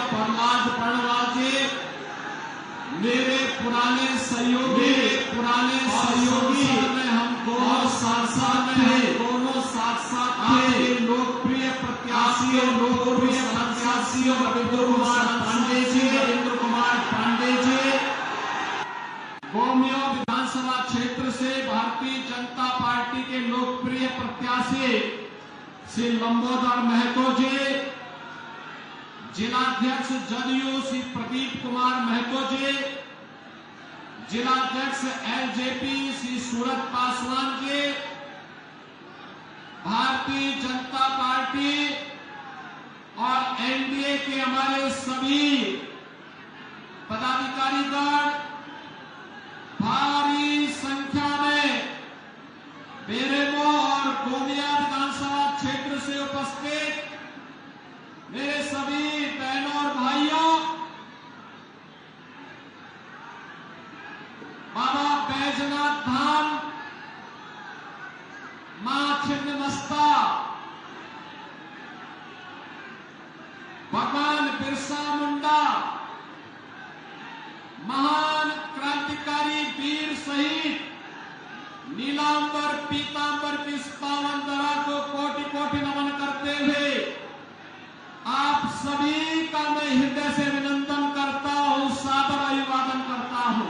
प्रहलाद पणवाल जी मेरे पुराने सहयोगी में हम दोनों साथ थे, लोकप्रिय प्रत्याशियों रविंद्र कुमार पांडे जी, गोमियो विधानसभा क्षेत्र से भारतीय जनता पार्टी के लोकप्रिय प्रत्याशी श्री लंबोदर महतो जी, जिलाध्यक्ष जदयू श्री प्रदीप कुमार महतो जी, जिलाध्यक्ष एलजेपी श्री सूरत पासवान जी, भारतीय जनता पार्टी और एनडीए के हमारे सभी पदाधिकारीगण भारी संख्या में बेरेमो और गोमिया विधानसभा क्षेत्र से उपस्थित मेरे सभी बहनों और भाइयों, बाबा बैजनाथ धाम, मां छिन्नमस्ता, भगवान बिरसा मुंडा, महान क्रांतिकारी वीर शहीद नीलांबर पीतांबर की इस पावन धरा को कोटि कोटि नमन करते हुए आप सभी का मैं हृदय से अभिनंदन करता हूं, सादर अभिवादन करता हूं।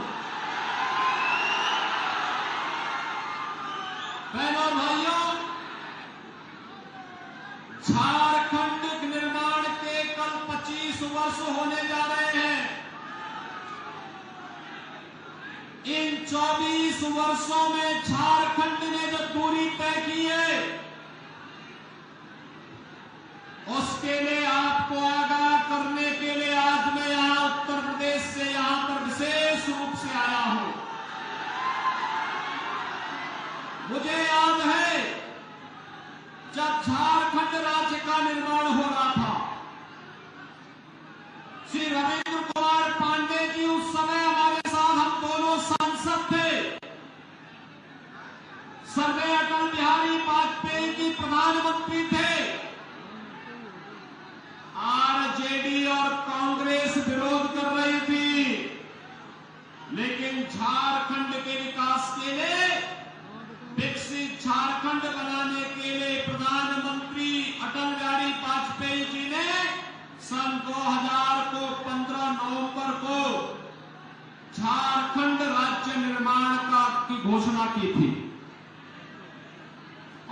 बहनों और भाइयों, झारखंड निर्माण के कल 25 वर्ष होने जा रहे हैं। इन 24 वर्षों में झारखंड ने जो दूरी तय की है, उसके लिए आपको आगाह करने के लिए आज मैं यहां उत्तर प्रदेश से यहां पर विशेष रूप से आया हूं। मुझे याद है जब झारखंड राज्य का निर्माण हो रहा था, श्री रविंद्र कुमार पांडे जी उस समय हमारे साथ, हम दोनों सांसद थे। स्वर्गीय अटल बिहारी वाजपेयी जी प्रधानमंत्री थे। आरजेडी और कांग्रेस विरोध कर रही थी, लेकिन झारखंड के विकास के लिए, विकसित झारखंड बनाने के लिए प्रधानमंत्री अटल बिहारी वाजपेयी जी ने सन 2000 को 15 नवंबर को झारखंड राज्य निर्माण की घोषणा की थी।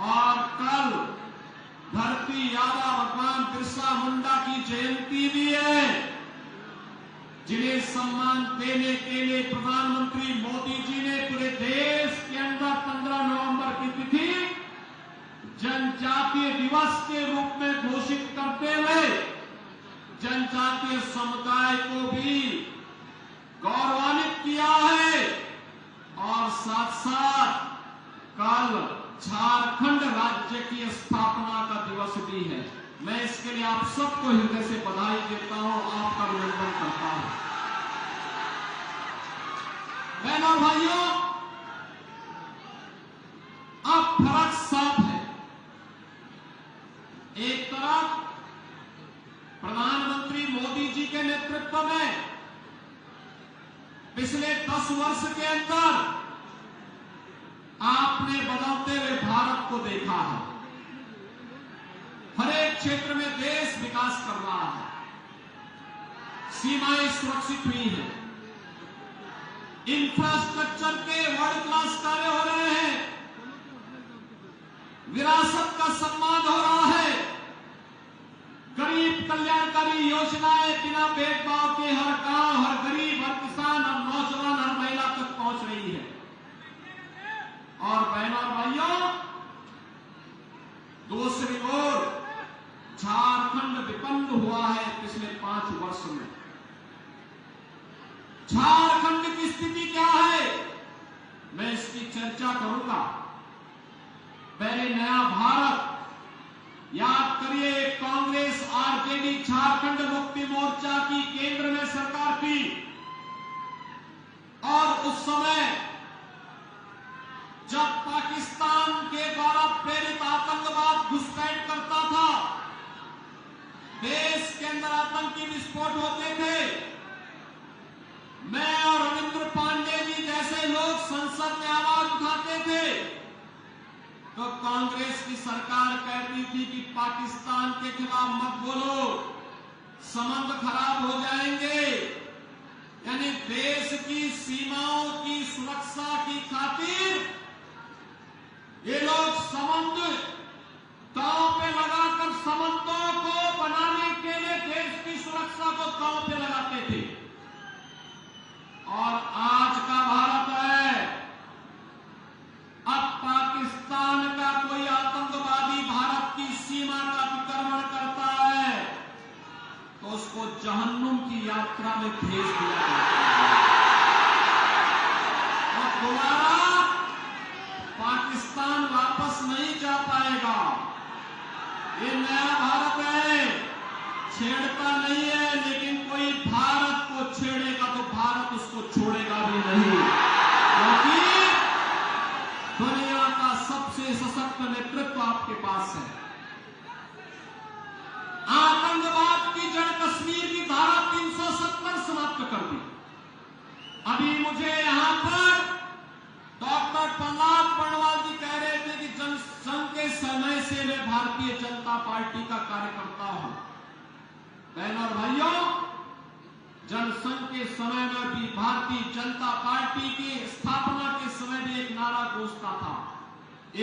और कल धरती यादा भगवान बिरसा मुंडा की जयंती भी है, जिन्हें सम्मान देने के लिए प्रधानमंत्री मोदी जी ने पूरे देश के अंदर 15 नवंबर की तिथि जनजातीय दिवस के रूप में घोषित करते हुए जनजातीय समुदाय को भी गौरवान्वित किया है। और साथ साथ कल झारखंड राज्य की स्थापना का दिवस भी है। मैं इसके लिए आप सबको हृदय से बधाई देता हूं, आपका अभिनंदन करता हूं। बहनों और भाइयों, अब फर्क साफ है। एक तरफ प्रधानमंत्री मोदी जी के नेतृत्व में पिछले 10 वर्ष के अंदर आपने बदलते हुए भारत को देखा है। हर एक क्षेत्र में देश विकास कर रहा है, सीमाएं सुरक्षित हुई हैं, इंफ्रास्ट्रक्चर के वर्ल्ड क्लास कार्य हो रहे हैं, विरासत का सम्मान हो रहा है, गरीब कल्याणकारी योजनाएं बिना भेदभाव के हर गांव, हर गरीब, हर किसान, हर नौजवान, हर महिला तक पहुंच रही है। और बहनों और भाइयों, दूसरी ओर झारखंड विपन्न हुआ है पिछले 5 वर्ष में। झारखंड की स्थिति क्या है, मैं इसकी चर्चा करूंगा। पहले नया भारत, याद करिए कांग्रेस आरजेडी झारखंड मुक्ति मोर्चा की केंद्र में सरकार थी, और उस समय जब पाकिस्तान के द्वारा प्रेरित आतंकवाद घुसपैठ करता था, देश के अंदर आतंकी विस्फोट होते थे, मैं और रविंद्र पांडे जी जैसे लोग संसद में आवाज उठाते थे, तो कांग्रेस की सरकार कहती थी कि पाकिस्तान के खिलाफ मत बोलो, संबंध खराब हो जाएंगे। यानी देश की सीमाओं की सुरक्षा की खातिर ये लोग संबंध दांव पे लगाकर संबंधों को बनाने के लिए देश की सुरक्षा को दांव पे लगाते थे। और आज का भारत है, अब पाकिस्तान का कोई आतंकवादी भारत की सीमा का अतिक्रमण करता है तो उसको जहन्नुम की यात्रा में भेज दिया जाता है और दोबारा पाकिस्तान वापस नहीं जा पाएगा। ये नया भारत है, छेड़ता नहीं है, लेकिन कोई भारत को छेड़ेगा तो भारत उसको छोड़ेगा भी नहीं, क्योंकि दुनिया का सबसे सशक्त नेतृत्व आपके पास है। आतंकवाद की जड़ कश्मीर की धारा 370 समाप्त कर दी। अभी मुझे यहां पर डॉक्टर प्रहलाद पनवाल जी कह रहे थे कि जनसंघ के समय से मैं भारतीय जनता पार्टी का कार्यकर्ता हूं। बहनों और भाइयों, जनसंघ के समय में भी भारतीय जनता पार्टी की स्थापना के समय भी एक नारा गूंजता था,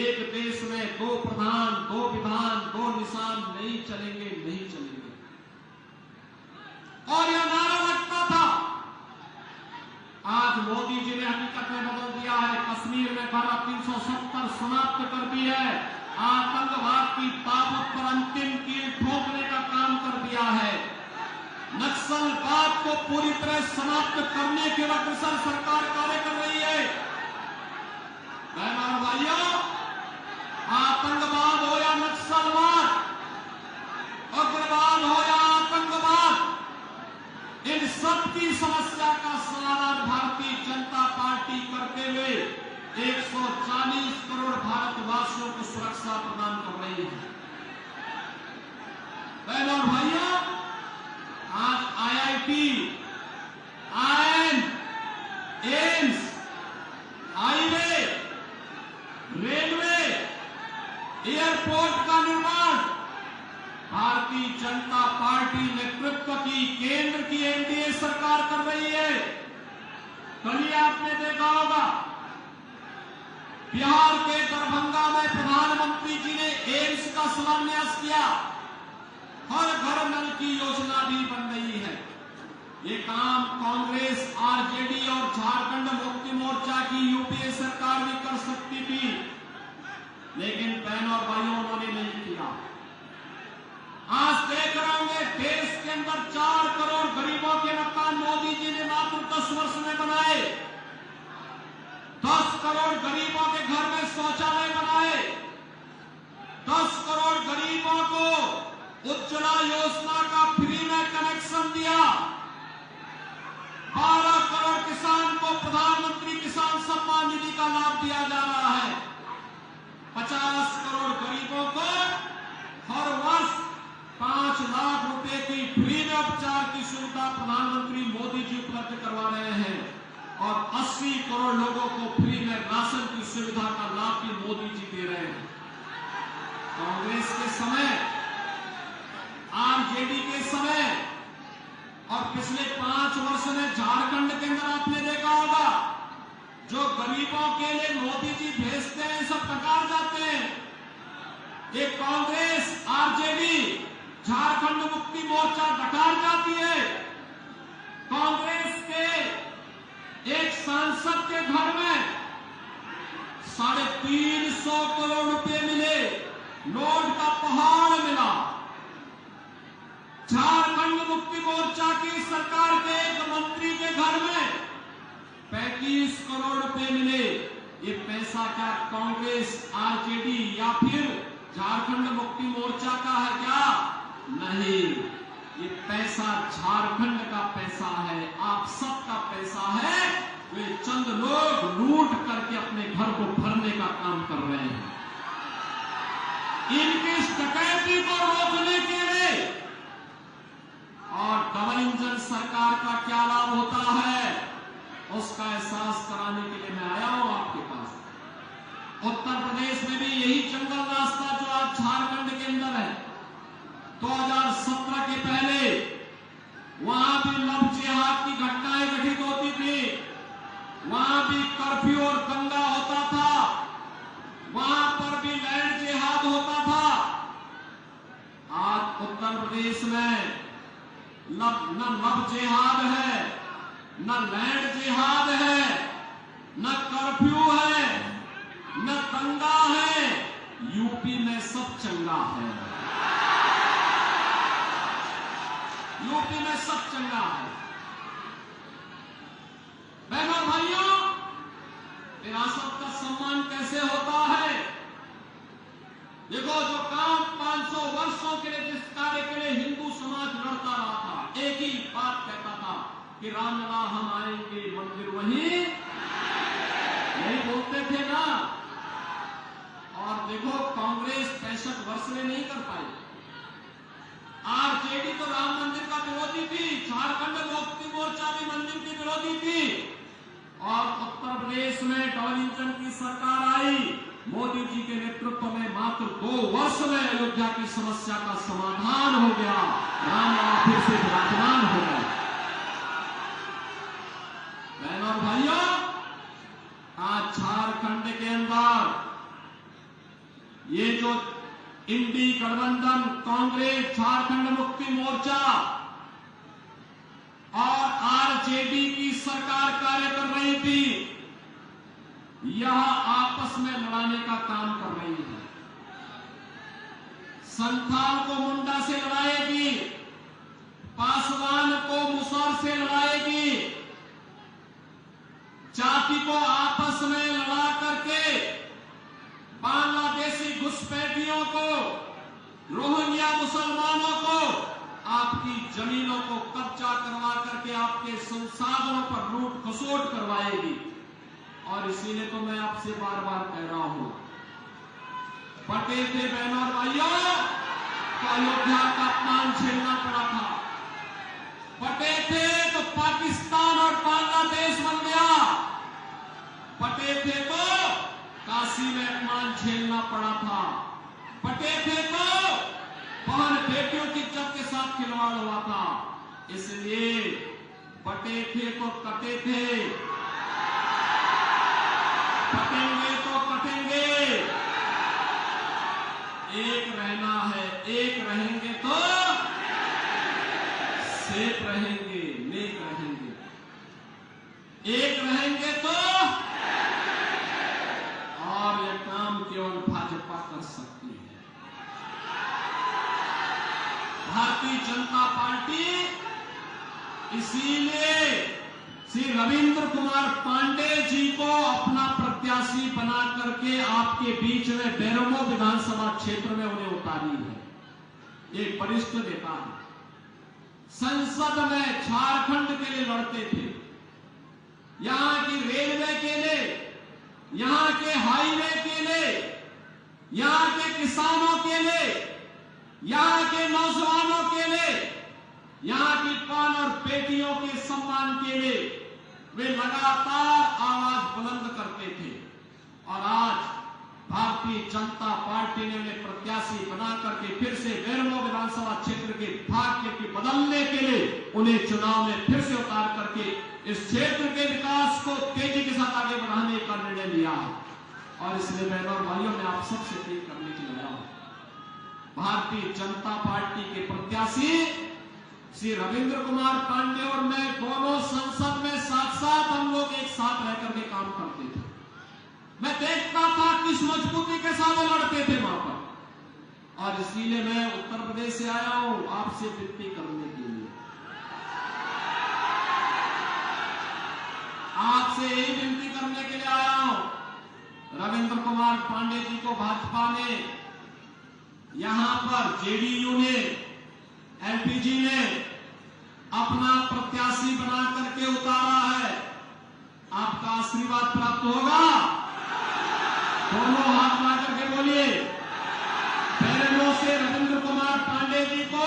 एक देश में दो प्रधान, दो विधान, दो निशान, नहीं चलेंगे, नहीं चलेंगे। और यह नारा लगता था। आज मोदी जी ने हकीकत में बदल दिया है, कश्मीर में धारा 370 समाप्त कर दी है, आतंकवाद की ताबूत पर अंतिम कील ठोकने का काम कर दिया है, नक्सलवाद को पूरी तरह समाप्त करने के लिए अग्रसर सरकार कार्य कर रही है। बहनों और भाइयों, आतंकवाद हो या नक्सलवाद, उग्रवाद हो या आतंकवाद, इन सब की समस्या का समाधान भारतीय जनता पार्टी करते हुए 140 करोड़ भारतवासियों को सुरक्षा प्रदान कर रही है। बहनों और भाइयों, आज IIT, IIM, AIIMS, highway, railway, airport का निर्माण भारतीय जनता पार्टी नेतृत्व की केंद्र की एनडीए सरकार कर रही है। कल ही आपने देखा होगा, बिहार के दरभंगा में प्रधानमंत्री जी ने एम्स का शिलान्यास किया, हर घर नल की योजना भी बन गई है। ये काम कांग्रेस, आरजेडी और झारखंड मुक्ति मोर्चा की यूपीए सरकार भी कर सकती थी, लेकिन बहनों और भाइयों उन्होंने नहीं किया। आज देख रहे होंगे, देश के अंदर 4 करोड़ गरीबों के मकान मोदी जी ने मात्र 10 वर्ष में बनाए। 10 करोड़ गरीबों के घर में शौचालय बनाए, 10 करोड़ गरीबों को उज्ज्वला योजना का फ्री में कनेक्शन दिया, 12 करोड़ किसान को प्रधानमंत्री किसान सम्मान निधि का लाभ दिया जा रहा है, 50 करोड़ गरीबों को हर वर्ष 5 लाख रुपए की फ्री में उपचार की सुविधा प्रधानमंत्री मोदी जी उपलब्ध करवा रहे हैं और 80 करोड़ लोगों को फ्री में राशन की सुविधा का लाभ भी मोदी जी दे रहे हैं। कांग्रेस के समय, आरजेडी के समय और पिछले 5 वर्ष में झारखंड के अंदर आपने देखा होगा, जो गरीबों के लिए मोदी जी भेजते हैं सब टकार जाते हैं। ये कांग्रेस, आरजेडी, झारखंड मुक्ति मोर्चा डकार जाती है। कांग्रेस के एक सांसद के घर में 350 करोड़ रुपए मिले, नोट का पहाड़ मिला। झारखंड मुक्ति मोर्चा की सरकार के एक मंत्री के घर में 35 करोड़ रुपए मिले। ये पैसा क्या कांग्रेस, आरजेडी या फिर झारखंड मुक्ति मोर्चा का है क्या? नहीं, ये पैसा झारखंड का पैसा है, आप सबका पैसा है। वे चंद लोग लूट करके अपने घर को भरने का काम कर रहे हैं। इनकी डकैती को रोकने के लिए और डबल इंजन सरकार का क्या लाभ होता है उसका एहसास कराने के लिए मैं आया हूं आपके पास। उत्तर प्रदेश में भी यही जंगल रास्ता जो आज झारखंड के अंदर है, 2017 के पहले वहां भी लव जिहाद की घटनाएं घटित होती थी, वहां भी कर्फ्यू और दंगा होता था, वहां पर भी लैंड जिहाद होता था। आज उत्तर प्रदेश में न लव जिहाद है, न लैंड जिहाद है, न कर्फ्यू है, न दंगा है, यूपी में सब चंगा है। यूपी में सब चंगा है। बहनों भाइयों, विरासत का सम्मान कैसे होता है? देखो, जो काम 500 वर्षों के लिए जिस कार्य के लिए हिंदू समाज लड़ता रहा था, एक ही बात कहता था कि रामलला हम आएंगे, मंदिर वहीं, यही बोलते थे ना। और देखो, कांग्रेस 65 वर्ष में नहीं कर पाई। आरजेडी तो राम मंदिर का विरोधी थी, झारखंड मुक्ति मोर्चा भी मंदिर की विरोधी थी, और उत्तर प्रदेश में डबल इंजन की सरकार आई। मोदी जी के नेतृत्व में मात्र 2 वर्ष में अयोध्या की समस्या का समाधान हो गया, रामलला फिर से विराजमान हो गए। बहनों और भाइयों, आज झारखंड के अंदर ये जो इंडी गठबंधन, कांग्रेस, झारखंड मुक्ति मोर्चा और आरजेडी की सरकार कार्य कर रही थी, यह आपस में लड़ाने का काम कर रही है। संथाल को मुंडा से लड़ाएगी, पासवान को मुसहर से लड़ाएगी, जाति को आपस में लड़ा करके बांग्लादेशी घुसपैठियों को, रोहिंग्या मुसलमानों को, आपकी जमीनों को कब्जा करवा करके आपके संसाधनों पर लूट खसोट करवाएगी। और इसीलिए तो मैं आपसे बार बार कह रहा हूं, बटे थे बहनों और भाइयों, तो अयोध्या का अपमान झेलना पड़ा था। बटे थे तो पाकिस्तान और बांग्लादेश बन गया। बटे थे तो काशी में अपमान झेलना पड़ा था। बटे थे तो बहन बेटियों की इज्जत के साथ खिलवाड़ हुआ था। इसलिए बटे थे तो कटे थे, कटेंगे तो कटेंगे। एक रहना है, एक रहेंगे तो सेफ रहेंगे, नेक रहेंगे। एक रहेंगे तो, और यह काम केवल भाजपा कर सकती है। भारतीय जनता पार्टी इसीलिए श्री रविंद्र कुमार पांडे जी को अपना प्रत्याशी बना करके आपके बीच में बैरमो विधानसभा क्षेत्र में उन्हें उतारी है। एक वरिष्ठ नेता है, संसद में झारखंड के लिए लड़ते थे, यहां की रेलवे के लिए, यहां के हाईवे के लिए, यहां के किसानों के लिए, यहां के नौजवानों के लिए, यहां की बहन और बेटियों के सम्मान के लिए वे लगातार आवाज बुलंद करते थे। और आज भारतीय जनता पार्टी ने उन्हें प्रत्याशी बना करके फिर से बैरमो विधानसभा क्षेत्र के भाग्य के बदलने के लिए उन्हें चुनाव में फिर से उतार करके इस क्षेत्र के विकास को तेजी के साथ आगे बढ़ाने का निर्णय लिया है। और इसलिए बहनों और भाइयों, मैं आप सबसे अपील करने के लिए आया हूं, भारतीय जनता पार्टी के प्रत्याशी श्री रविंद्र कुमार पांडे और मैं दोनों संसद में साथ साथ हम लोग एक साथ रह करके काम करते थे। मैं देखता था किस मजबूती के साथ लड़ते थे वहां पर। और इसीलिए मैं उत्तर प्रदेश से आया हूं आपसे विनती करने के लिए, आपसे यही विनती करने के लिए आया हूं। रविंद्र कुमार पांडे जी को भाजपा ने, यहां पर जेडीयू ने, एलपीजी ने अपना प्रत्याशी बना करके उतारा है। आपका आशीर्वाद प्राप्त होगा। दोनों हाथ मिला करके बोलिए, बैरमो से रविंद्र कुमार पांडे जी को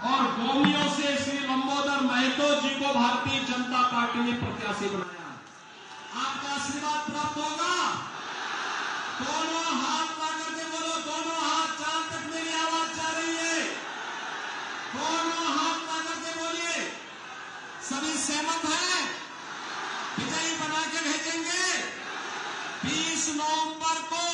और गोमियों से श्री लंबोदर महतो जी को भारतीय जनता पार्टी ने प्रत्याशी बनाया। आपका आशीर्वाद प्राप्त होगा। दोनों हाथ ला करके बोलो, दोनों हाथ, जहां तक मेरी आवाज जा रही है, दोनों हाथ ला करके बोलिए। सभी सहमत हैं? विजयी बना के भेजेंगे 20 नवंबर को।